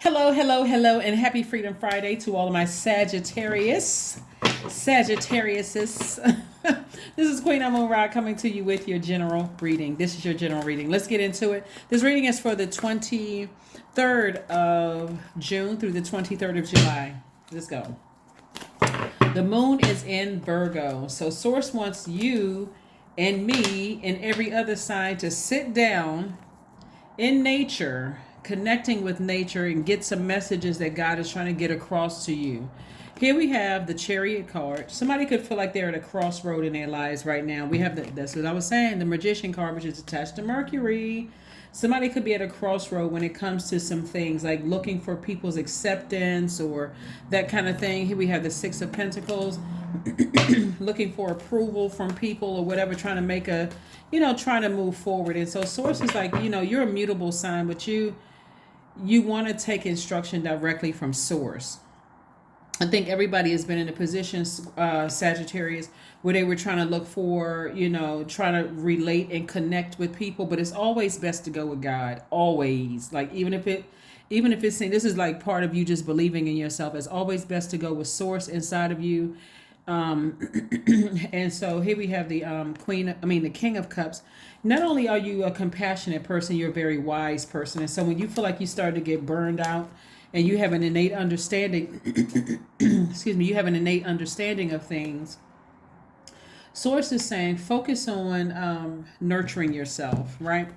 Hello, hello, hello, and happy Freedom Friday to all of my Sagittariuses. This is Queen Amun Ra coming to you with your general reading. This is your general reading. Let's get into it. This reading is for the 23rd of June through the 23rd of July. Let's go. The moon is in Virgo, so Source wants you and me and every other sign to sit down in nature, connecting with nature, and get some messages that God is trying to get across to you. Here we have the Chariot card. Somebody could feel like they're at a crossroad in their lives right now. We have that's what I was saying, the Magician card, which is attached to Mercury. Somebody could be at a crossroad when it comes to some things like looking for people's acceptance or that kind of thing. Here we have the Six of Pentacles, looking for approval from people or whatever, trying to make a, trying to move forward. And so Source is like, you're a mutable sign, but you want to take instruction directly from Source. I think everybody has been in a position, Sagittarius, where they were trying to look for, trying to relate and connect with people. But it's always best to go with God. Always. Like, even if it's saying this is like part of you just believing in yourself, it's always best to go with Source inside of you. And so here we have the the King of Cups. Not only are you a compassionate person, you're a very wise person. And so when you feel like you start to get burned out and you have an innate understanding, you have an innate understanding of things, Source is saying focus on nurturing yourself, right?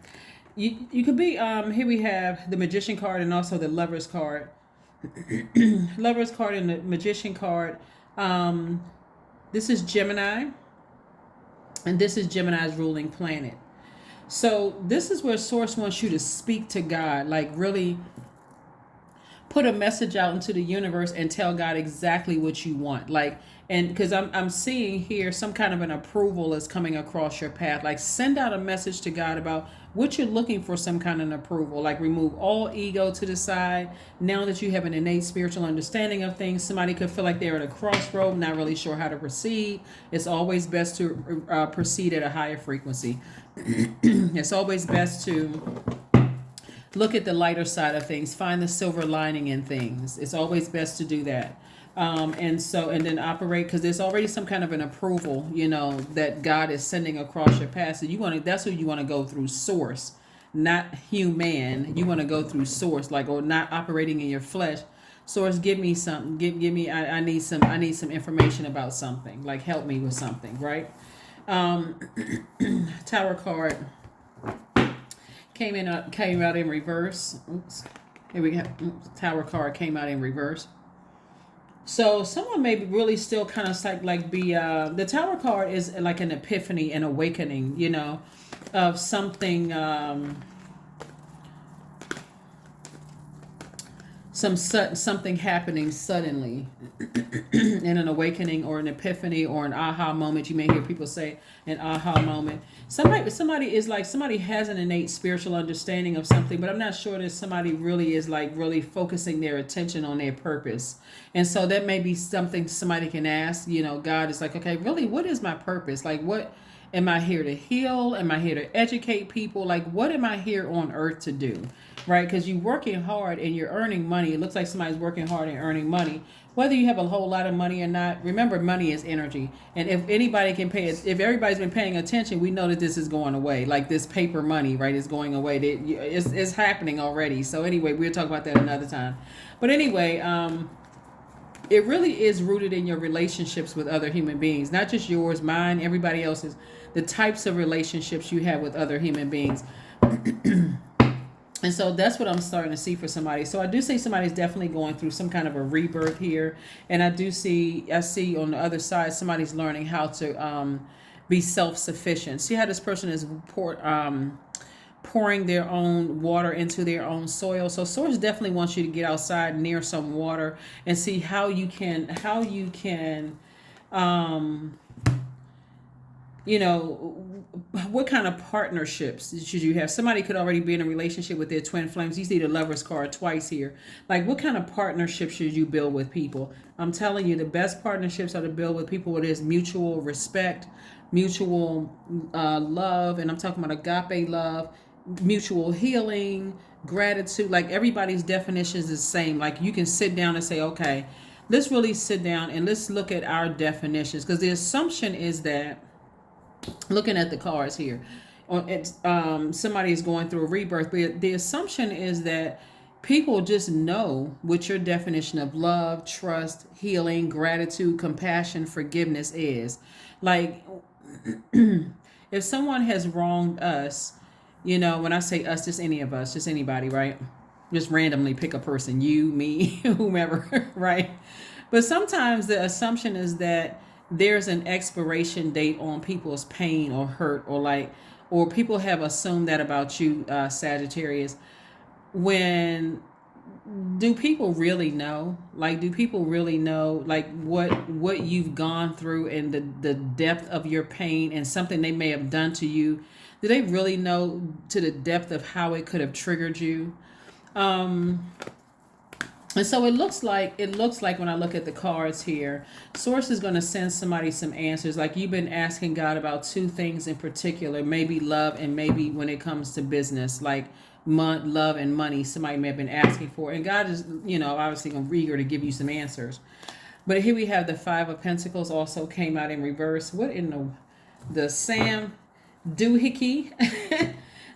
You could be, here we have the Magician card and also the Lover's card. Lover's card and the Magician card. This is Gemini, and this is Gemini's ruling planet. So this is where Source wants you to speak to God, like really put a message out into the universe and tell God exactly what you want. Like, and because I'm seeing here some kind of an approval is coming across your path. Like, send out a message to God about what you're looking for, some kind of an approval. Like, remove all ego to the side. Now that you have an innate spiritual understanding of things, somebody could feel like they're at a crossroad, not really sure how to proceed. It's always best to proceed at a higher frequency. It's always best to look at the lighter side of things, find the silver lining in things. It's always best to do that. And then operate, because there's already some kind of an approval, that God is sending across your path. So that's who you want to go through, Source, not human. You want to go through Source, like, or not operating in your flesh. Source, give me something. Give me. I need some information about something. Like, help me with something, right? Tower card came out in reverse. Oops. Here we go. Tower card came out in reverse. So someone may be really still kind of the Tower card is like an epiphany, an awakening, of something, something happening suddenly, in an awakening or an epiphany or an aha moment. You may hear people say an aha moment. Somebody has an innate spiritual understanding of something, but I'm not sure that somebody really is like really focusing their attention on their purpose. And so that may be something somebody can ask. God is like, okay, really, what is my purpose? Like, what am I here to heal? Am I here to educate people? Like, what am I here on earth to do? Right? Because you're working hard and you're earning money. It looks like somebody's working hard and earning money. Whether you have a whole lot of money or not, remember, money is energy. And if anybody can pay it, if everybody's been paying attention, we know that this is going away. Like, this paper money, right, is going away. It's happening already. So anyway, we'll talk about that another time. But anyway, it really is rooted in your relationships with other human beings, not just yours, mine, everybody else's. The types of relationships you have with other human beings. And so that's what I'm starting to see for somebody. So I do see somebody's definitely going through some kind of a rebirth here. And I see on the other side, somebody's learning how to be self-sufficient. See how this person is pouring their own water into their own soil. So Source definitely wants you to get outside near some water and see how you can what kind of partnerships should you have? Somebody could already be in a relationship with their twin flames. You see the Lover's card twice here. Like, what kind of partnerships should you build with people? I'm telling you, the best partnerships are to build with people where there's mutual respect, mutual love, and I'm talking about agape love, mutual healing, gratitude. Like everybody's definition is the same. Like you can sit down and say, okay, let's really sit down and let's look at our definitions, because the assumption is that, looking at the cards here, or somebody is going through a rebirth, but the assumption is that people just know what your definition of love, trust, healing, gratitude, compassion, forgiveness is. Like if someone has wronged us, you know, when I say us, just any of us, just anybody, right? Just randomly pick a person, you, me, whomever, right? But sometimes the assumption is that there's an expiration date on people's pain or hurt, or like, or people have assumed that about you, Sagittarius. When do people really know? Like, do people really know, like, what you've gone through and the depth of your pain and something they may have done to you? Do they really know to the depth of how it could have triggered you? And so it looks like when I look at the cards here, Source is going to send somebody some answers. Like you've been asking God about two things in particular, maybe love and maybe when it comes to business, like love and money, somebody may have been asking for. And God is, you know, obviously going to be eager to give you some answers. But here we have the Five of Pentacles also came out in reverse. What in the Sam doohickey?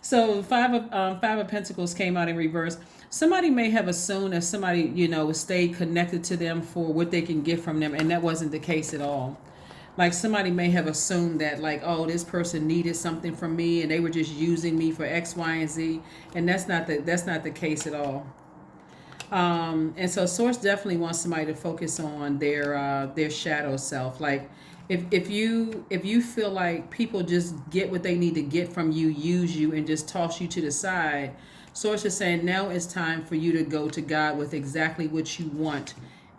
So Five of Pentacles came out in reverse. Somebody may have assumed that somebody, you know, stayed connected to them for what they can get from them, and that wasn't the case at all. Like somebody may have assumed that, like, oh, this person needed something from me and they were just using me for X, Y, and Z, and that's not the case at all. And so Source definitely wants somebody to focus on their shadow self. Like if you feel like people just get what they need to get from you, use you, and just toss you to the side, Source is saying now it's time for you to go to God with exactly what you want.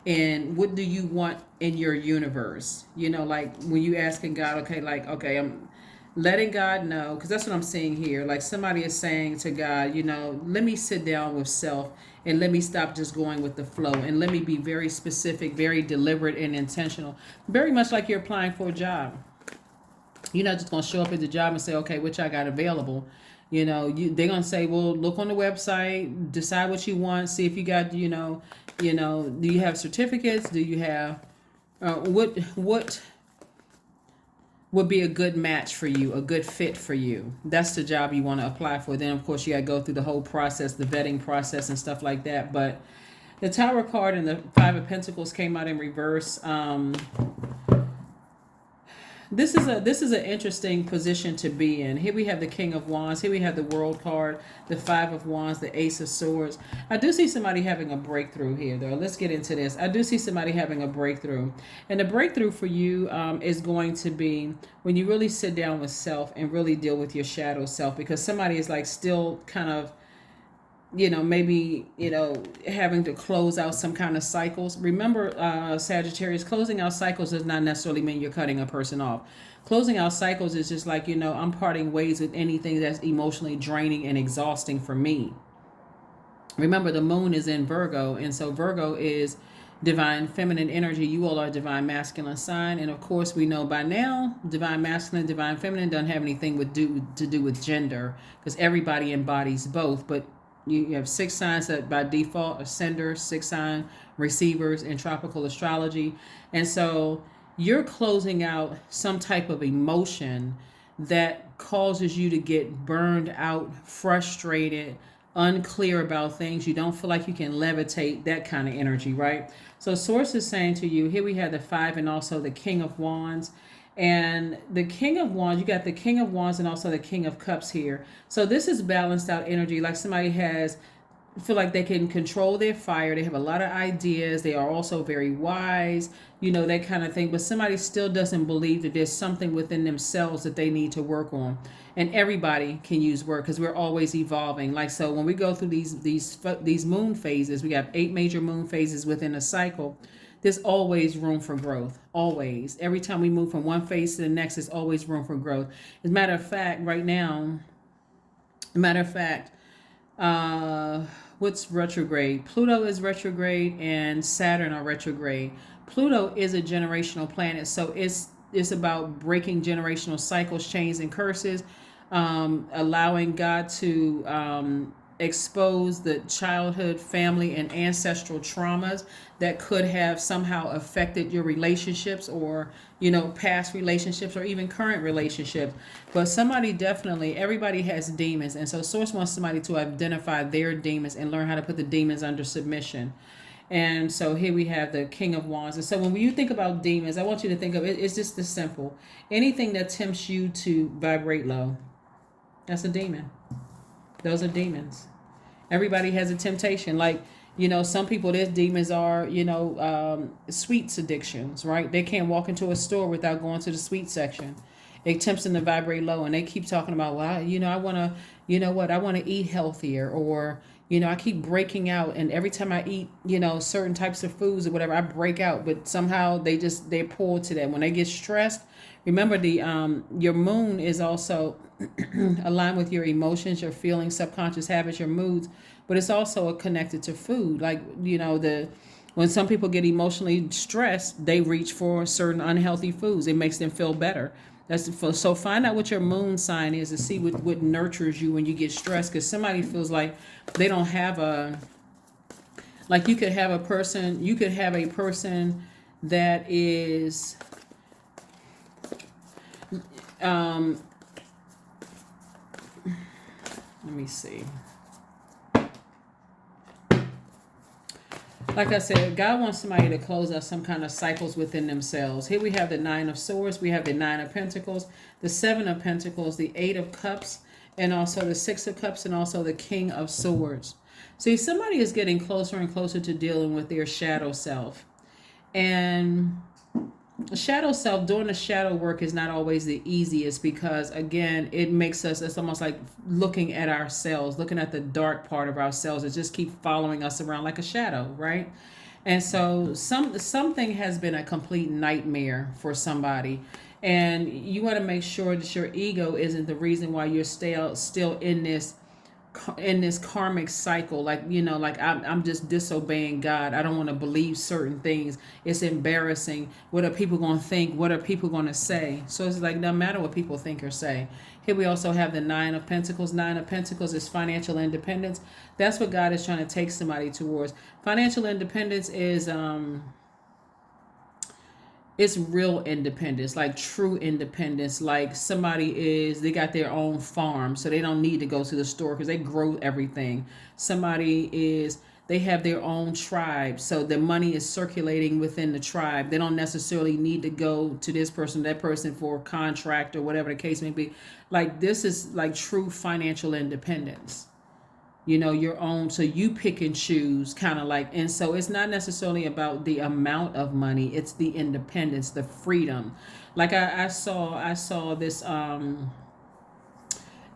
And what do you want in your universe? You know, like when you asking God, okay, I'm letting God know, because that's what I'm seeing here. Like somebody is saying to God, you know, let me sit down with self and let me stop just going with the flow, and let me be very specific, very deliberate and intentional. Very much like you're applying for a job. You're not just going to show up at the job and say, okay, which I got available. You know, they're going to say, well, look on the website, decide what you want, see if you got, you know, do you have certificates? Do you have, what would be a good match for you, a good fit for you? That's the job you want to apply for. Then, of course, you got to go through the whole process, the vetting process and stuff like that. But the Tower card and the Five of Pentacles came out in reverse. This is an interesting position to be in. Here we have the King of Wands. Here we have the World card, the Five of Wands, the Ace of Swords. I do see somebody having a breakthrough here, though. Let's get into this. I do see somebody having a breakthrough. And the breakthrough for you is going to be when you really sit down with self and really deal with your shadow self, because somebody is like still kind of, you know, maybe, you know, having to close out some kind of cycles. Remember, Sagittarius, closing out cycles does not necessarily mean you're cutting a person off. Closing out cycles is just like, you know, I'm parting ways with anything that's emotionally draining and exhausting for me. Remember, the moon is in Virgo, and so Virgo is divine feminine energy. You all are divine masculine sign, and of course we know by now divine masculine, divine feminine don't have anything to do with gender, because everybody embodies both. But you have 6 signs that by default are sender, 6 sign receivers in tropical astrology. And so you're closing out some type of emotion that causes you to get burned out, frustrated, unclear about things. You don't feel like you can levitate, that kind of energy, right? So Source is saying to you, here we have the 5 and also the King of Wands. And the King of Wands, you got the King of Wands and also the King of Cups here. So this is balanced out energy, like somebody feel like they can control their fire. They have a lot of ideas. They are also very wise, you know, that kind of thing. But somebody still doesn't believe that there's something within themselves that they need to work on. And everybody can use work because we're always evolving. Like, so when we go through these moon phases, we have 8 major moon phases within a cycle. There's always room for growth. Always. Every time we move from one phase to the next, there's always room for growth. As a matter of fact, right now, what's retrograde? Pluto is retrograde and Saturn are retrograde. Pluto is a generational planet, so it's about breaking generational cycles, chains, and curses. allowing God to expose the childhood, family, and ancestral traumas that could have somehow affected your relationships, or past relationships, or even current relationships. But somebody definitely, everybody has demons, and so Source wants somebody to identify their demons and learn how to put the demons under submission. And so here we have the King of Wands. And so when you think about demons, I want you to think of it, it's just this simple. Anything that tempts you to vibrate low, that's a demon. Those are demons. Everybody has a temptation. Like, some people, their demons are, sweets addictions, right? They can't walk into a store without going to the sweet section. It tempts them to vibrate low, and they keep talking about, well, I want to, I want to eat healthier, or, I keep breaking out, and every time I eat, certain types of foods or whatever, I break out, but somehow they pull to that. When they get stressed, remember your moon is also aligned with your emotions, your feelings, subconscious habits, your moods, but it's also connected to food. Like, when some people get emotionally stressed, they reach for certain unhealthy foods. It makes them feel better. So find out what your moon sign is to see what nurtures you when you get stressed. Because somebody feels like they don't have like you could have a person that is, let me see. Like I said, God wants somebody to close out some kind of cycles within themselves. Here we have the Nine of Swords. We have the Nine of Pentacles, the Seven of Pentacles, the Eight of Cups, and also the Six of Cups, and also the King of Swords. See, somebody is getting closer and closer to dealing with their shadow self. And shadow self, doing the shadow work is not always the easiest, because again, it makes us, it's almost like looking at ourselves, looking at the dark part of ourselves. It just keep following us around like a shadow, right? And so something has been a complete nightmare for somebody, and you want to make sure that your ego isn't the reason why you're still in this karmic cycle. Like, like I'm just disobeying God. I don't want to believe certain things. It's embarrassing. What are people going to think? What are people going to say? So it's like, no matter what people think or say. Here we also have the Nine of Pentacles. Nine of Pentacles is financial independence. That's what God is trying to take somebody towards. Financial independence is it's real independence, like true independence. Like they got their own farm, so they don't need to go to the store because they grow everything. They have their own tribe, so the money is circulating within the tribe. They don't necessarily need to go to this person, that person for a contract or whatever the case may be. Like, this is like true financial independence. Your own, so you pick and choose, kind of like. And so it's not necessarily about the amount of money, it's the independence, the freedom. Like I saw this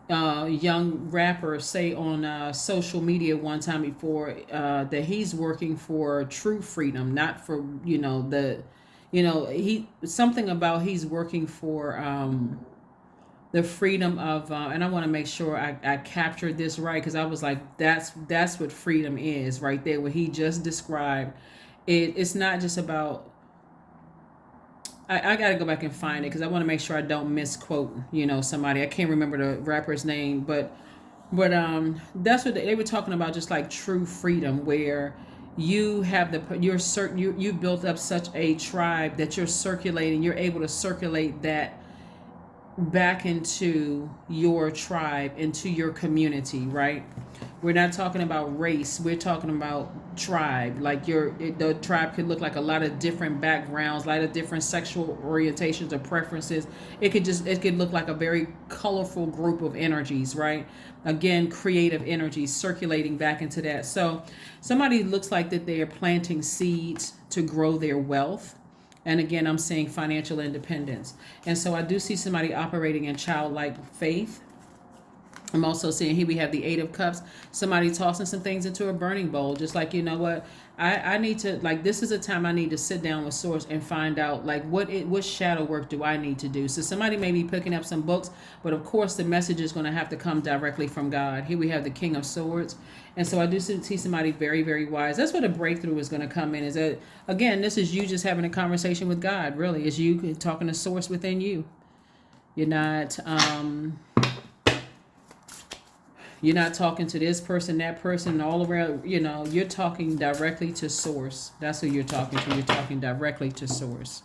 young rapper say on social media one time before, that he's working for true freedom, not for he's working for the freedom of, and I want to make sure I captured this right, because I was like, that's what freedom is right there, what he just described. It's not just about, I got to go back and find it, because I want to make sure I don't misquote, somebody. I can't remember the rapper's name, but that's what they were talking about, just like true freedom, where you have you built up such a tribe that you're able to circulate that back into your tribe, into your community, right? We're not talking about race, we're talking about tribe. Like the tribe could look like a lot of different backgrounds, a lot of different sexual orientations or preferences. It could look like a very colorful group of energies, right? Again, creative energies circulating back into that. So somebody looks like that they are planting seeds to grow their wealth. And again, I'm saying financial independence. And so I do see somebody operating in childlike faith. I'm also seeing here we have the Eight of Cups. Somebody tossing some things into a burning bowl. Just like, what? I need to, like, this is a time I need to sit down with Source and find out, like, what shadow work do I need to do? So somebody may be picking up some books, but of course the message is going to have to come directly from God. Here we have the King of Swords. And so I do see somebody very, very wise. That's where the breakthrough is going to come in. Is that, again, this is you just having a conversation with God, really. It's you talking to Source within you. You're not, You're not talking to this person, that person, all around. You know, you're talking directly to source. That's who you're talking to. You're talking directly to source.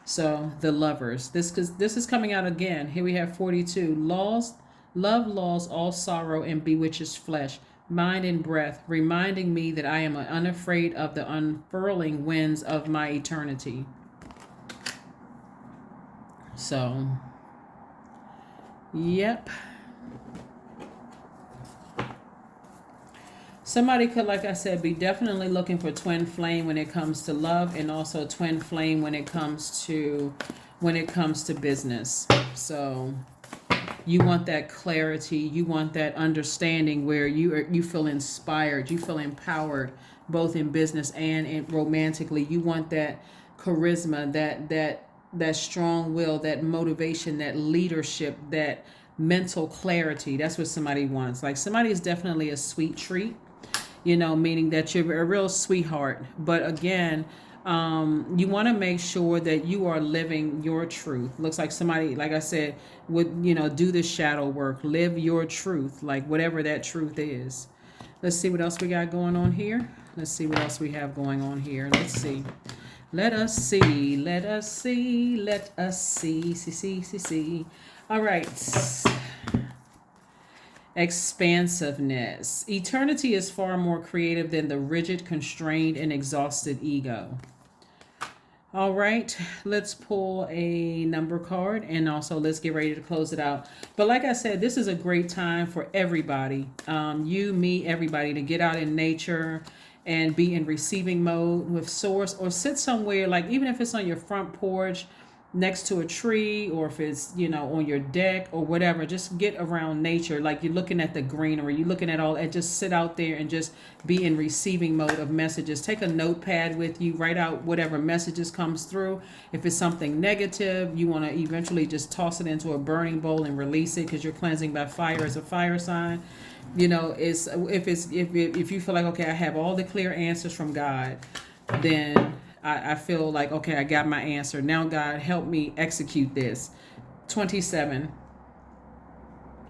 So the lovers. This is coming out again. Here we have 42. Love laws all sorrow and bewitches flesh, mind and breath, reminding me that I am unafraid of the unfurling winds of my eternity. So, yep. Somebody could, like I said, be definitely looking for twin flame when it comes to love, and also twin flame when it comes to business. So you want that clarity, you want that understanding where you feel inspired, you feel empowered, both in business and romantically. You want that charisma, that strong will, that motivation, that leadership, that mental clarity. That's what somebody wants. Like, somebody is definitely a sweet treat, you know, meaning that you're a real sweetheart. But again, you want to make sure that you are living your truth. Looks like somebody, like I said, would, you know, do the shadow work, live your truth, like whatever that truth is. Let's see what else we got going on here. Let's see what else we have going on here. Let's see. Let us see. Let us see. Let us see. See. All right. Expansiveness. Eternity is far more creative than the rigid, constrained, and exhausted ego. All right, let's pull a number card, and also let's get ready to close it out. But like I said, this is a great time for everybody, you, me, everybody, to get out in nature and be in receiving mode with source, or sit somewhere, like even if it's on your front porch next to a tree, or if it's, you know, on your deck or whatever, just get around nature. Like, you're looking at the greenery, you're looking at all, and just sit out there and just be in receiving mode of messages. Take a notepad with you, write out whatever messages comes through. If it's something negative, you want to eventually just toss it into a burning bowl and release it, because you're cleansing by fire as a fire sign. You know, if you feel like, okay, I have all the clear answers from God, then I feel like, okay, I got my answer. Now, God, help me execute this. 27.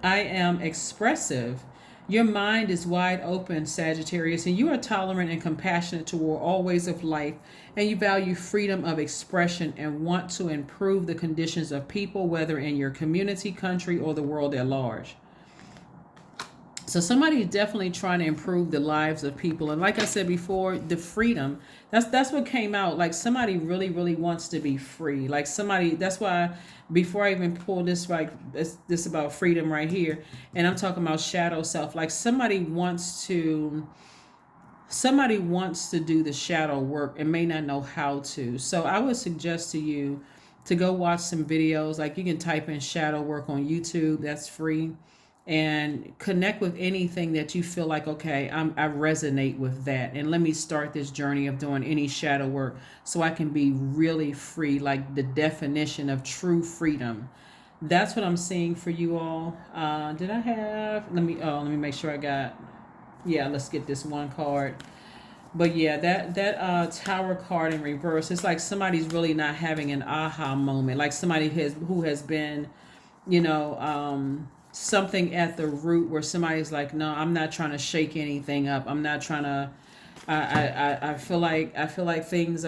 I am expressive. Your mind is wide open, Sagittarius, and you are tolerant and compassionate toward all ways of life, and you value freedom of expression and want to improve the conditions of people, whether in your community, country, or the world at large. So somebody is definitely trying to improve the lives of people. And like I said before, the freedom, that's what came out. Like, somebody really, really wants to be free. Like, somebody, that's why before I even pull this, like this about freedom right here, and I'm talking about shadow self, like somebody wants to do the shadow work and may not know how to. So I would suggest to you to go watch some videos. Like, you can type in shadow work on YouTube, that's free. And connect with anything that you feel like, okay, I resonate with that. And let me start this journey of doing any shadow work so I can be really free, like the definition of true freedom. That's what I'm seeing for you all. Did I have, let me make sure I got, yeah, let's get this one card. But yeah, that Tower card in reverse, it's like somebody's really not having an aha moment. Like somebody who has been, you know, something at the root where somebody's like, no, I'm not trying to shake anything up. I'm not trying to, I feel like things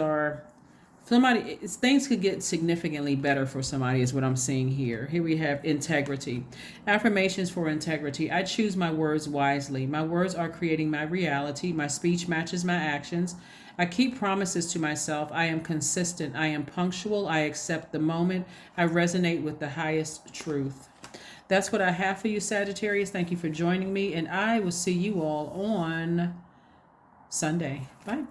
could get significantly better for somebody is what I'm seeing here. Here we have integrity. Affirmations for integrity. I choose my words wisely. My words are creating my reality. My speech matches my actions. I keep promises to myself. I am consistent. I am punctual. I accept the moment. I resonate with the highest truth. That's what I have for you, Sagittarius. Thank you for joining me, and I will see you all on Sunday. Bye.